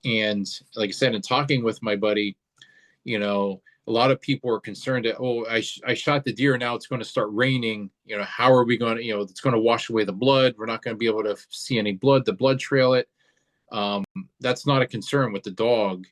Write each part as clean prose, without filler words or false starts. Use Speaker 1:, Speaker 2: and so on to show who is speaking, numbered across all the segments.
Speaker 1: And like I said, in talking with my buddy, a lot of people are concerned that, oh, I shot the deer. Now it's going to start raining. How are we going to, it's going to wash away the blood. We're not going to be able to see any blood, the blood trail it. That's not a concern with the dog,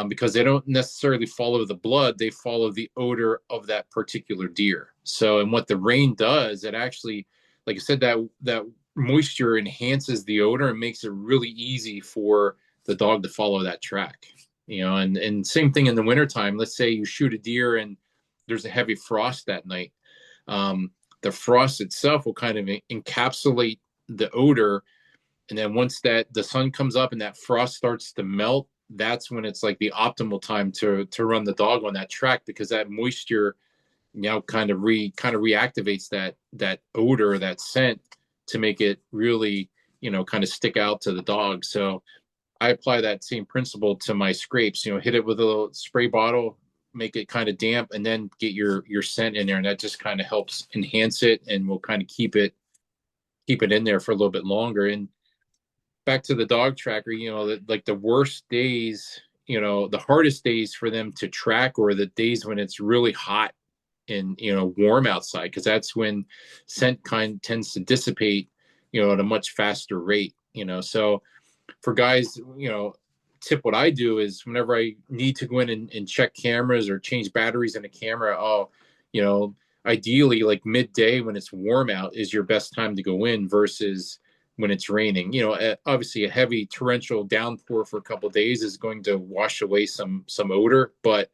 Speaker 1: because they don't necessarily follow the blood. They follow the odor of that particular deer. So, and what the rain does, it actually, like I said, that moisture enhances the odor and makes it really easy for the dog to follow that track. And same thing in the wintertime. Let's say you shoot a deer and there's a heavy frost that night. The frost itself will kind of encapsulate the odor. And then once that the sun comes up and that frost starts to melt, that's when it's like the optimal time to run the dog on that track, because that moisture kind of reactivates that odor, that scent, to make it really kind of stick out to the dog. So I apply that same principle to my scrapes. Hit it with a little spray bottle, make it kind of damp, and then get your scent in there, and that just kind of helps enhance it, and will kind of keep it in there for a little bit longer. And back to the dog tracker, like the worst days, the hardest days for them to track, or the days when it's really hot and warm outside, because that's when scent kind tends to dissipate at a much faster rate. So for guys, tip what I do is, whenever I need to go in and check cameras or change batteries in a camera, ideally like midday when it's warm out is your best time to go in, versus when it's raining. Obviously a heavy torrential downpour for a couple of days is going to wash away some odor, but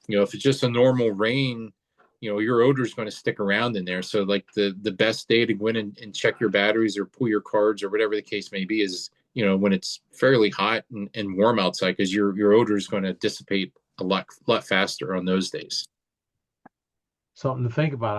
Speaker 1: if it's just a normal rain, your odor is going to stick around in there. So like the best day to go in and check your batteries or pull your cards or whatever the case may be is, when it's fairly hot and warm outside, because your odor is going to dissipate a lot faster on those days.
Speaker 2: Something to think about.